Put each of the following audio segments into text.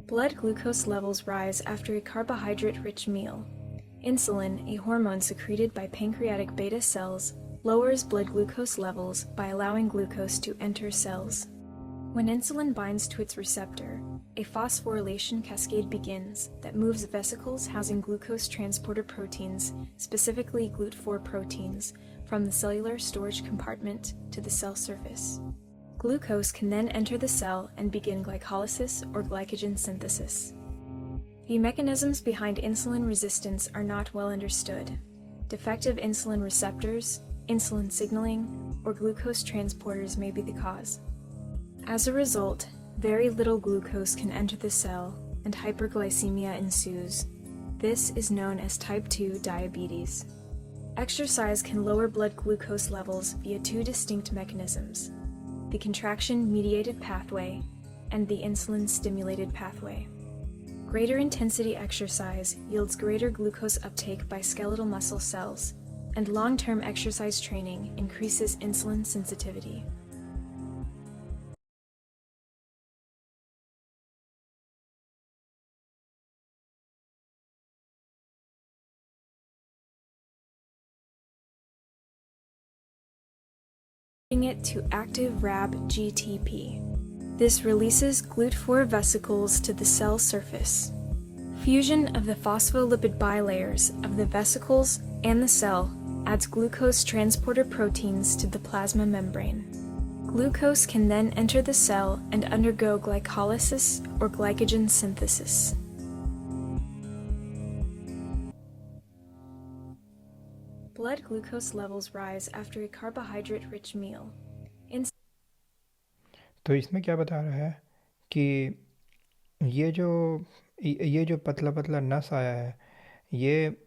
Blood glucose levels rise after a carbohydrate-rich meal. Insulin, a hormone secreted by pancreatic beta cells, lowers blood glucose levels by allowing glucose to enter cells. When insulin binds to its receptor, a phosphorylation cascade begins that moves vesicles housing glucose transporter proteins, specifically GLUT4 proteins, from the cellular storage compartment to the cell surface. Glucose can then enter the cell and begin glycolysis or glycogen synthesis. The mechanisms behind insulin resistance are not well understood. Defective insulin receptors, insulin signaling, or glucose transporters may be the cause. As a result, very little glucose can enter the cell and hyperglycemia ensues. This is known as type 2 diabetes. Exercise can lower blood glucose levels via two distinct mechanisms: the contraction-mediated pathway and the insulin-stimulated pathway. Greater intensity exercise yields greater glucose uptake by skeletal muscle cells, and long-term exercise training increases insulin sensitivity. It to active Rab GTP. This releases GLUT4 vesicles to the cell surface. Fusion of the phospholipid bilayers of the vesicles and the cell adds glucose transporter proteins to the plasma membrane. Glucose can then enter the cell and undergo glycolysis or glycogen synthesis. Blood glucose levels rise after a carbohydrate-rich meal. तो इसमें क्या बता रहा है कि ये जो ये जो पतला पतला नस आया है, ये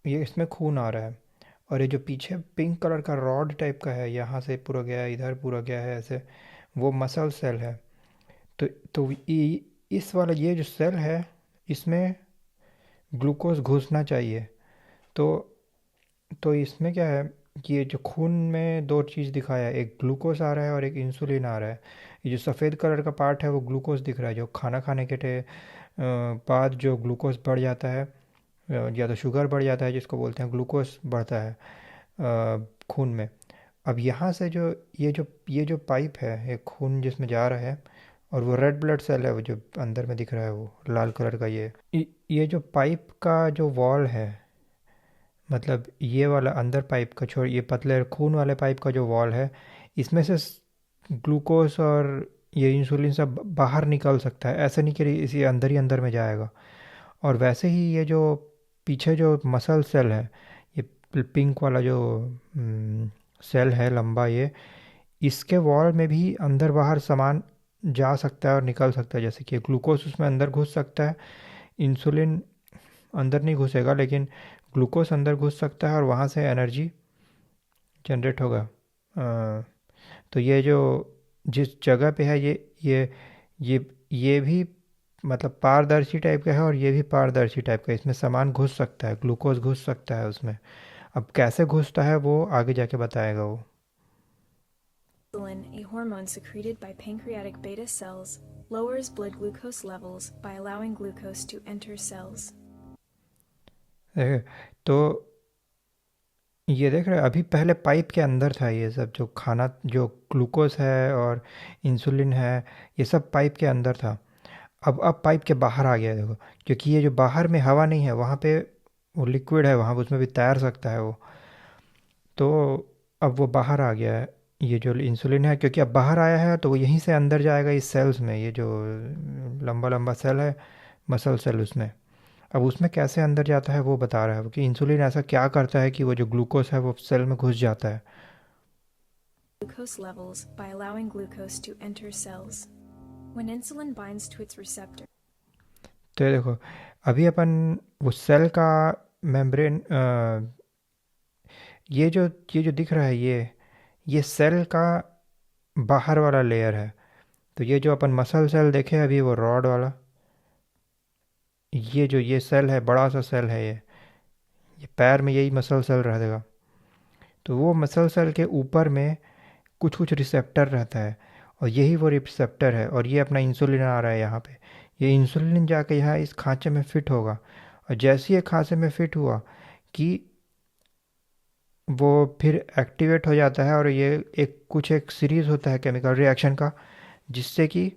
इसमें खून आ रहा है, और ये जो पीछे पिंक कलर का रॉड टाइप का है, यहाँ से पूरा गया है, इधर पूरा गया है, ऐसे वो मसल सेल है। तो इस वाला ये जो सेल है, इसमें ग्लूकोज घुसना चाहिए। तो इसमें क्या है कि ये जो खून में दो चीज़ दिखाया है, एक ग्लूकोज आ रहा है और एक इंसुलिन आ रहा है। ये जो सफ़ेद कलर का पार्ट है वो ग्लूकोज दिख रहा है, जो खाना खाने के बाद जो ग्लूकोज बढ़ जाता है, या तो शुगर बढ़ जाता है जिसको बोलते हैं, ग्लूकोज बढ़ता है खून में। अब यहाँ से जो ये जो पाइप है, ये खून जिसमें जा रहा है, और वो रेड ब्लड सेल है, वो जो अंदर में दिख रहा है वो लाल कलर का, ये जो पाइप का जो वॉल है, मतलब ये वाला अंदर पाइप का छोड़, ये पतले खून वाले पाइप का जो वॉल है, इसमें से ग्लूकोज और ये इंसुलिन सब बाहर निकल सकता है। ऐसा नहीं कि इसी अंदर ही अंदर में जाएगा। और वैसे ही ये जो पीछे जो मसल सेल है, ये पिंक वाला जो सेल है लंबा, ये इसके वॉल में भी अंदर बाहर सामान जा सकता है और निकल सकता है। जैसे कि ग्लूकोज उसमें अंदर घुस सकता है, इंसुलिन अंदर नहीं घुसेगा, लेकिन ग्लूकोज अंदर घुस सकता है और वहाँ से एनर्जी जनरेट होगा। तो ये जो जिस जगह पे है, ये भी मतलब पारदर्शी टाइप का है, और ये भी पारदर्शी टाइप का है। इसमें सामान घुस सकता है, ग्लूकोज घुस सकता है उसमें। अब कैसे घुसता है वो आगे जाके बताएगा वो। Insulin, a hormone secreted by pancreatic beta cells, lowers blood glucose levels by allowing glucose to enter cells. तो ये देख रहे हैं, अभी पहले पाइप के अंदर था ये सब, जो खाना, जो ग्लूकोज है और इंसुलिन है, ये सब पाइप के अंदर था। अब पाइप के बाहर आ गया है, देखो, क्योंकि ये जो बाहर में हवा नहीं है, वहाँ पे वो लिक्विड है, वहाँ उसमें भी तैर सकता है वो। तो अब वो बाहर आ गया है, ये जो इंसुलिन है, क्योंकि अब बाहर आया है तो वो यहीं से अंदर जाएगा इस सेल्स में। ये जो लंबा लंबा सेल है, मसल सेल, उसमें अब उसमें कैसे अंदर जाता है वो बता रहा है कि इंसुलिन ऐसा क्या करता है कि वो जो ग्लूकोज है वो सेल में घुस जाता है। Glucose levels by allowing glucose to enter cells. When insulin binds to its receptor. तो ये देखो, अभी अपन वो सेल का मेम्ब्रेन, ये जो दिख रहा है, ये सेल का बाहर वाला लेयर है। तो ये जो अपन मसल सेल देखे अभी, वो रॉड वाला, ये सेल है, बड़ा सा सेल है ये पैर में यही मसल सेल रहेगा। तो वो मसल सेल के ऊपर में कुछ कुछ रिसेप्टर रहता है, और यही वो रिसेप्टर है, और ये अपना इंसुलिन आ रहा है यहाँ पे। ये इंसुलिन जाके यहाँ इस खांचे में फिट होगा, और जैसे ही ये खांचे में फिट हुआ कि वो फिर एक्टिवेट हो जाता है, और ये एक सीरीज होता है केमिकल रिएक्शन का, जिससे कि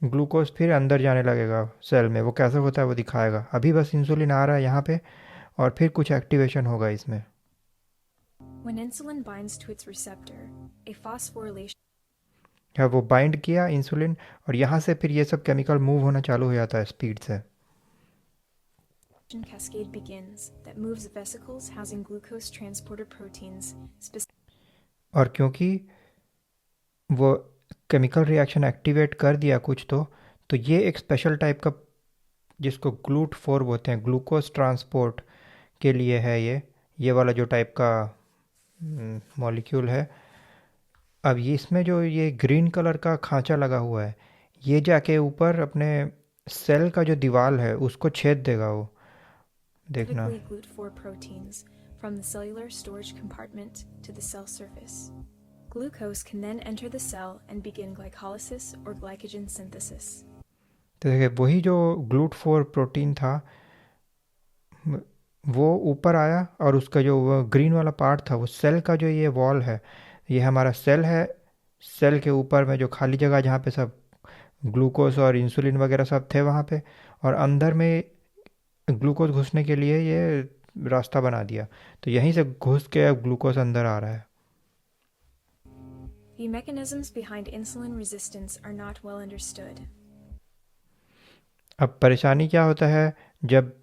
ग्लूकोज फिर अंदर जाने लगेगा सेल में। वो कैसे होता है वो दिखाएगा। अभी बस इंसुलिन आ रहा है यहाँ पे, और फिर कुछ एक्टिवेशन होगा इसमें। When insulin binds to its receptor, a phosphorylation या वो बाइंड किया इंसुलिन, और यहाँ से फिर ये सब केमिकल मूव होना चालू हो जाता है स्पीड से। cascade begins that moves vesicles housing glucose transporter proteins, और क्योंकि वो केमिकल रिएक्शन एक्टिवेट कर दिया कुछ, तो ये एक स्पेशल टाइप का, जिसको ग्लूट 4 बोलते हैं, ग्लूकोज ट्रांसपोर्ट के लिए है ये वाला जो टाइप का मॉलिक्यूल है। अब ये इसमें जो ये ग्रीन कलर का खांचा लगा हुआ है, ये जाके ऊपर अपने सेल का जो दीवार है उसको छेद देगा वो, देखना। specifically GLUT4 proteins, from the cellular storage compartment to the cell surface. Glucose can then enter the cell and begin glycolysis or glycogen synthesis. तो देखिए वही जो GLUT4 प्रोटीन था वो ऊपर आया, और उसका जो वो ग्रीन वाला पार्ट था वो सेल का जो ये वॉल है, ये हमारा सेल है। सेल के ऊपर में जो खाली जगह जहाँ पे सब ग्लूकोज और इंसुलिन वगैरह सब थे वहाँ पे, और अंदर में ग्लूकोज घुसने के लिए ये रास्ता बना दिया। तो यहीं से घुस के अब ग्लूकोज अंदर आ रहा है। The mechanisms behind insulin resistance are not well understood. अब परेशानी क्या होता है, जब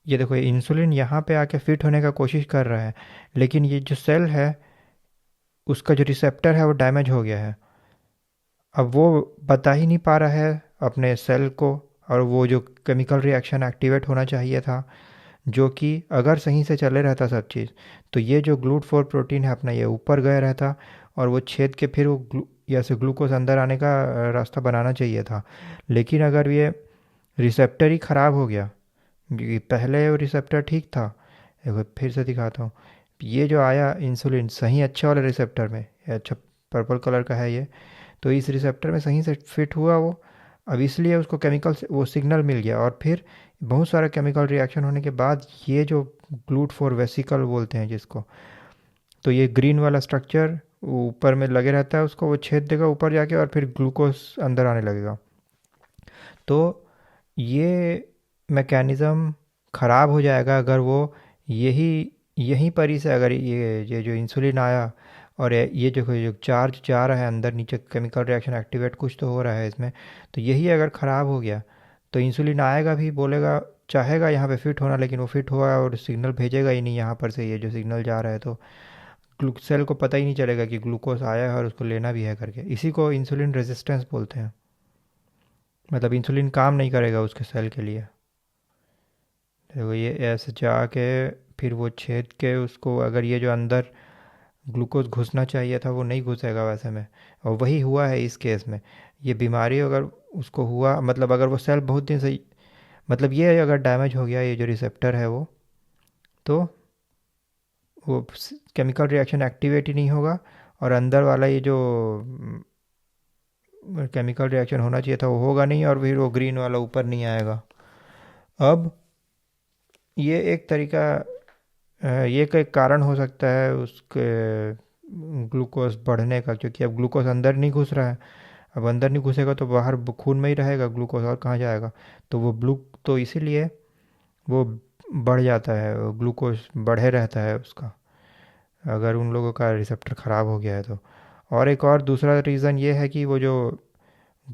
ये देखो ये इंसुलिन यहाँ पे आके फिट होने का कोशिश कर रहा है, लेकिन ये जो सेल है उसका जो रिसेप्टर है वो डैमेज हो गया है। अब वो बता ही नहीं पा रहा है अपने सेल को, और वो जो केमिकल रिएक्शन एक्टिवेट होना चाहिए था, जो कि अगर सही से चले रहता सब चीज़, तो ये जो GLUT4 प्रोटीन है अपना ये ऊपर गया रहता, और वो छेद के फिर वो जैसे ग्लूकोज अंदर आने का रास्ता बनाना चाहिए था। लेकिन अगर ये रिसेप्टर ही ख़राब हो गया, क्योंकि पहले वो रिसेप्टर ठीक था, एक बार फिर से दिखाता हूँ। ये जो आया इंसुलिन सही अच्छे वाले रिसेप्टर में, ये अच्छा पर्पल कलर का है ये, तो इस रिसेप्टर में सही से फिट हुआ वो। अब इसलिए उसको केमिकल से वो सिग्नल मिल गया, और फिर बहुत सारा केमिकल रिएक्शन होने के बाद ये जो GLUT4 वेसिकल बोलते हैं जिसको, तो ये ग्रीन वाला स्ट्रक्चर ऊपर में लगे रहता है, उसको वो छेद देगा ऊपर जाके, और फिर ग्लूकोज अंदर आने लगेगा। तो ये मैकेनिज़्म ख़राब हो जाएगा अगर वो यही यहीं पर ही से अगर ये जो इंसुलिन आया, और ये जो चार्ज जा रहा है अंदर नीचे, केमिकल रिएक्शन एक्टिवेट कुछ तो हो रहा है इसमें, तो यही अगर ख़राब हो गया तो इंसुलिन आएगा भी, बोलेगा चाहेगा यहाँ पे फिट होना, लेकिन वो फिट होगा और सिग्नल भेजेगा ही नहीं यहाँ पर से, ये जो सिग्नल जा रहा है। तो सेल को पता ही नहीं चलेगा कि ग्लूकोज आया है और उसको लेना भी है करके। इसी को इंसुलिन रेजिस्टेंस बोलते हैं। मतलब इंसुलिन काम नहीं करेगा उसके सेल के लिए। देखो ये ऐसे जाके फिर वो छेद के उसको, अगर ये जो अंदर ग्लूकोज घुसना चाहिए था वो नहीं घुसेगा वैसे में, और वही हुआ है इस केस में। ये बीमारी अगर उसको हुआ, मतलब अगर वो सेल बहुत दिन से, मतलब ये अगर डैमेज हो गया ये जो रिसेप्टर है वो, तो वो केमिकल रिएक्शन एक्टिवेट ही नहीं होगा, और अंदर वाला ये जो केमिकल रिएक्शन होना चाहिए था वो होगा नहीं, और फिर वो ग्रीन वाला ऊपर नहीं आएगा। अब ये एक तरीका, ये का एक कारण हो सकता है उसके ग्लूकोज बढ़ने का, क्योंकि अब ग्लूकोज अंदर नहीं घुस रहा है। अब अंदर नहीं घुसेगा तो बाहर खून में ही रहेगा ग्लूकोज, और कहाँ जाएगा। तो वो तो इसीलिए वो बढ़ जाता है, ग्लूकोज बढ़े रहता है उसका, अगर उन लोगों का रिसेप्टर ख़राब हो गया है तो। और एक और दूसरा रीज़न ये है कि वो जो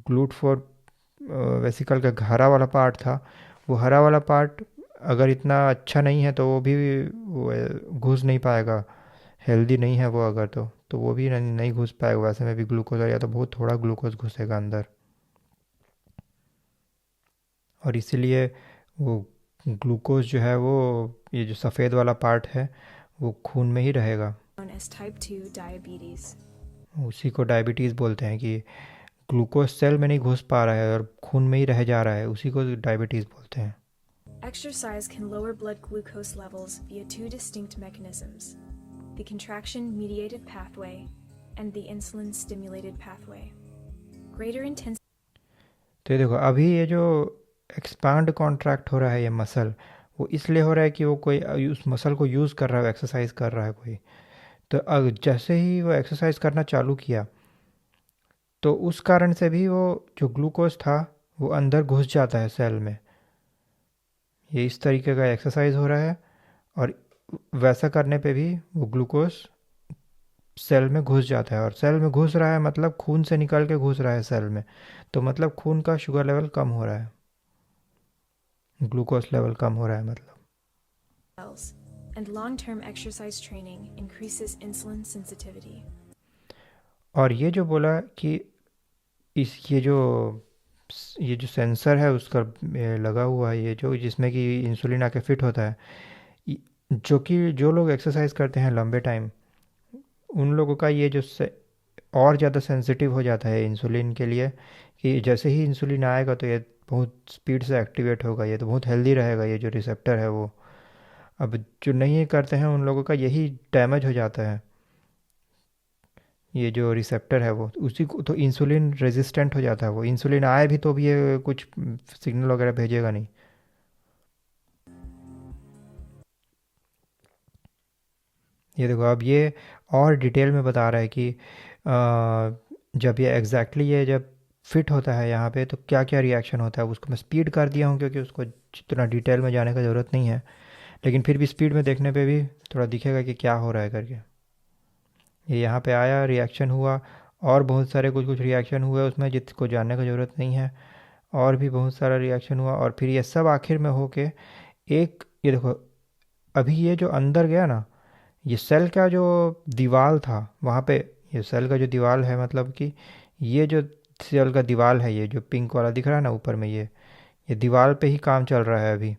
GLUT4 वेसिकल का हरा वाला पार्ट था, वो हरा वाला पार्ट अगर इतना अच्छा नहीं है तो वो भी वो घुस नहीं पाएगा। हेल्दी नहीं है वो अगर, तो वो भी नहीं घुस पाएगा। वैसे में भी ग्लूकोज या तो बहुत थोड़ा ग्लूकोज घुसेगा अंदर, और इसीलिए वो ग्लूकोज जो है वो, ये जो सफ़ेद वाला पार्ट है वो खून में ही रहेगा। known as type 2 diabetes. उसी को डायबिटीज़ बोलते हैं, कि ग्लूकोज सेल में नहीं घुस पा रहा है और खून में ही रह जा रहा है, उसी को डायबिटीज़ बोलते हैं। Exercise can lower blood glucose levels via two distinct mechanisms: the contraction mediated pathway and the insulin stimulated pathway. Greater intensity तो ये देखो अभी ये जो एक्सपांड कॉन्ट्रैक्ट हो रहा है ये मसल, वो इसलिए हो रहा है कि वो कोई उस मसल को यूज़ कर रहा है, एक्सरसाइज कर रहा है कोई। तो जैसे ही वो एक्सरसाइज करना चालू किया, तो उस कारण से भी वो जो ग्लूकोज था वो अंदर घुस जाता है सेल में। ये इस तरीके का एक्सरसाइज हो रहा है, और वैसा करने पे भी वो ग्लूकोज सेल में घुस जाता है। और सेल में घुस रहा है मतलब खून से निकल के घुस रहा है सेल में, तो मतलब खून का शुगर लेवल कम हो रहा है, ग्लूकोज लेवल कम हो रहा है मतलब। cells, and long-term exercise training increases insulin sensitivity. और ये जो बोला कि इस ये जो सेंसर है उसका लगा हुआ है, ये जो जिसमें कि इंसुलिन आके फिट होता है, जो कि जो लोग एक्सरसाइज करते हैं लंबे टाइम, उन लोगों का ये जो और ज़्यादा सेंसिटिव हो जाता है इंसुलिन के लिए, कि जैसे ही इंसुलिन आएगा तो ये बहुत स्पीड से एक्टिवेट होगा, ये तो बहुत हेल्दी रहेगा ये जो रिसेप्टर है वो। अब जो नहीं करते हैं उन लोगों का यही डैमेज हो जाता है, ये जो रिसेप्टर है वो उसी को तो इंसुलिन रेजिस्टेंट हो जाता है, वो इंसुलिन आए भी तो भी ये कुछ सिग्नल वगैरह भेजेगा नहीं। ये देखो अब ये और डिटेल में बता रहा है कि जब ये ये जब फिट होता है यहाँ पे तो क्या क्या रिएक्शन होता है। उसको मैं स्पीड कर दिया हूँ क्योंकि उसको जितना डिटेल में जाने का ज़रूरत नहीं है, लेकिन फिर भी स्पीड में देखने पे भी थोड़ा दिखेगा कि क्या हो रहा है करके। ये यहाँ पे आया, रिएक्शन हुआ, और बहुत सारे कुछ कुछ रिएक्शन हुए उसमें जिसको जानने का ज़रूरत नहीं है, और भी बहुत सारा रिएक्शन हुआ, और फिर ये सब आखिर में होके एक, ये देखो अभी ये जो अंदर गया ना, ये सेल का जो दीवार था वहाँ पे, ये सेल का जो दीवार है मतलब कि ये जो सेल का दीवार है, ये जो पिंक वाला दिख रहा है ना ऊपर में, ये दीवार पे ही काम चल रहा है अभी,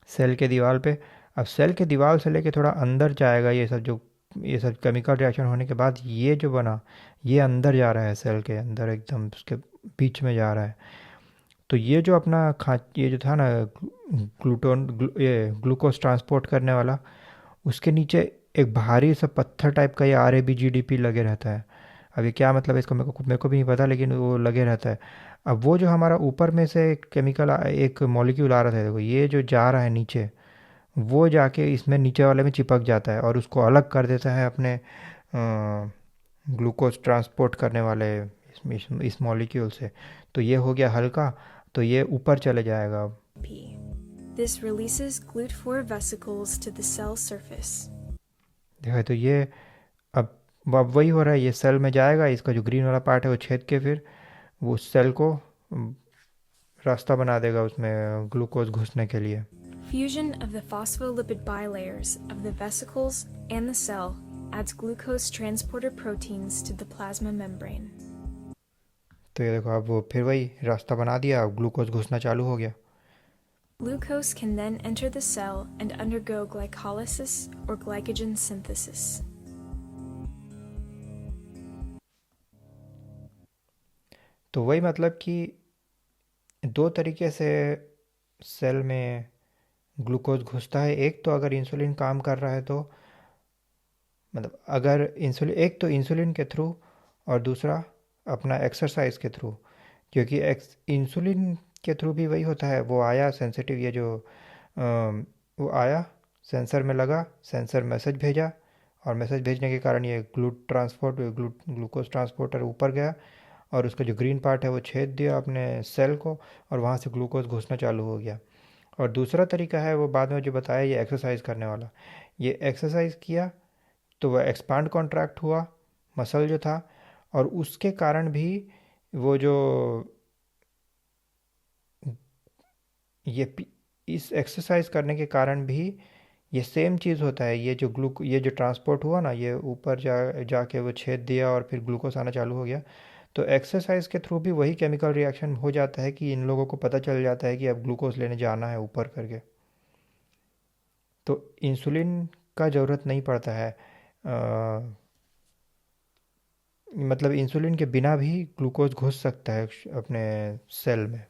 सेल के दीवार पे। अब सेल के दीवार से लेके थोड़ा अंदर जाएगा ये सब, जो ये सब केमिकल रिएक्शन होने के बाद ये जो बना, ये अंदर जा रहा है सेल के अंदर, एकदम उसके बीच में जा रहा है। तो ये जो अपना ये जो था ना ये ग्लूकोज ट्रांसपोर्ट करने वाला, उसके नीचे एक भारी सा पत्थर टाइप का ये RABGDP लगे रहता है। अब ये क्या मतलब है इसको मेरे को भी नहीं पता, लेकिन वो लगे रहता है। अब वो जो हमारा ऊपर में से एक केमिकल एक मॉलिक्यूल आ रहा था, देखो ये जो जा रहा है नीचे, वो जाके इसमें नीचे वाले में चिपक जाता है और उसको अलग कर देता है अपने ग्लूकोज ट्रांसपोर्ट करने वाले इस मॉलिक्यूल से। तो ये हो गया हल्का, तो ये ऊपर चले जाएगा अब। P. This releases GLUT4 vesicles to the cell surface. देखो तो ये अब वही हो रहा है, ये सेल में जाएगा, इसका जो ग्रीन वाला पार्ट है वो छेद के फिर वो सेल को रास्ता बना देगा उसमें ग्लूकोज घुसने के लिए। Fusion of the phospholipid bilayers of the vesicles and the cell adds glucose transporter proteins to the plasma membrane. तो ये देखो अब वो फिर वही रास्ता बना दिया, अब ग्लूकोज घुसना चालू हो गया। Glucose can then enter the cell and undergo glycolysis or glycogen synthesis. तो वही मतलब कि दो तरीके से सेल में ग्लूकोज घुसता है। एक तो अगर इंसुलिन काम कर रहा है तो, मतलब अगर इंसुलिन, एक तो इंसुलिन के थ्रू और दूसरा अपना एक्सरसाइज के थ्रू। क्योंकि इंसुलिन के थ्रू भी वही होता है, वो आया सेंसिटिव, ये जो वो आया सेंसर में लगा, सेंसर मैसेज भेजा, और मैसेज भेजने के कारण ये ग्लूकोज ट्रांसपोर्टर ऊपर गया और उसका जो ग्रीन पार्ट है वो छेद दिया अपने सेल को, और वहाँ से ग्लूकोज घुसना चालू हो गया। और दूसरा तरीका है वो बाद में जो बताया, ये एक्सरसाइज करने वाला, ये एक्सरसाइज किया तो वह एक्सपांड कॉन्ट्रैक्ट हुआ मसल जो था, और उसके कारण भी वो जो ये इस एक्सरसाइज करने के कारण भी ये सेम चीज़ होता है। ये जो ट्रांसपोर्ट हुआ ना, ये ऊपर जाके वो छेद दिया और फिर ग्लूकोज आना चालू हो गया। तो एक्सरसाइज के थ्रू भी वही केमिकल रिएक्शन हो जाता है कि इन लोगों को पता चल जाता है कि अब ग्लूकोज लेने जाना है ऊपर करके। तो इंसुलिन का ज़रूरत नहीं पड़ता है, मतलब इंसुलिन के बिना भी ग्लूकोज घुस सकता है अपने सेल में।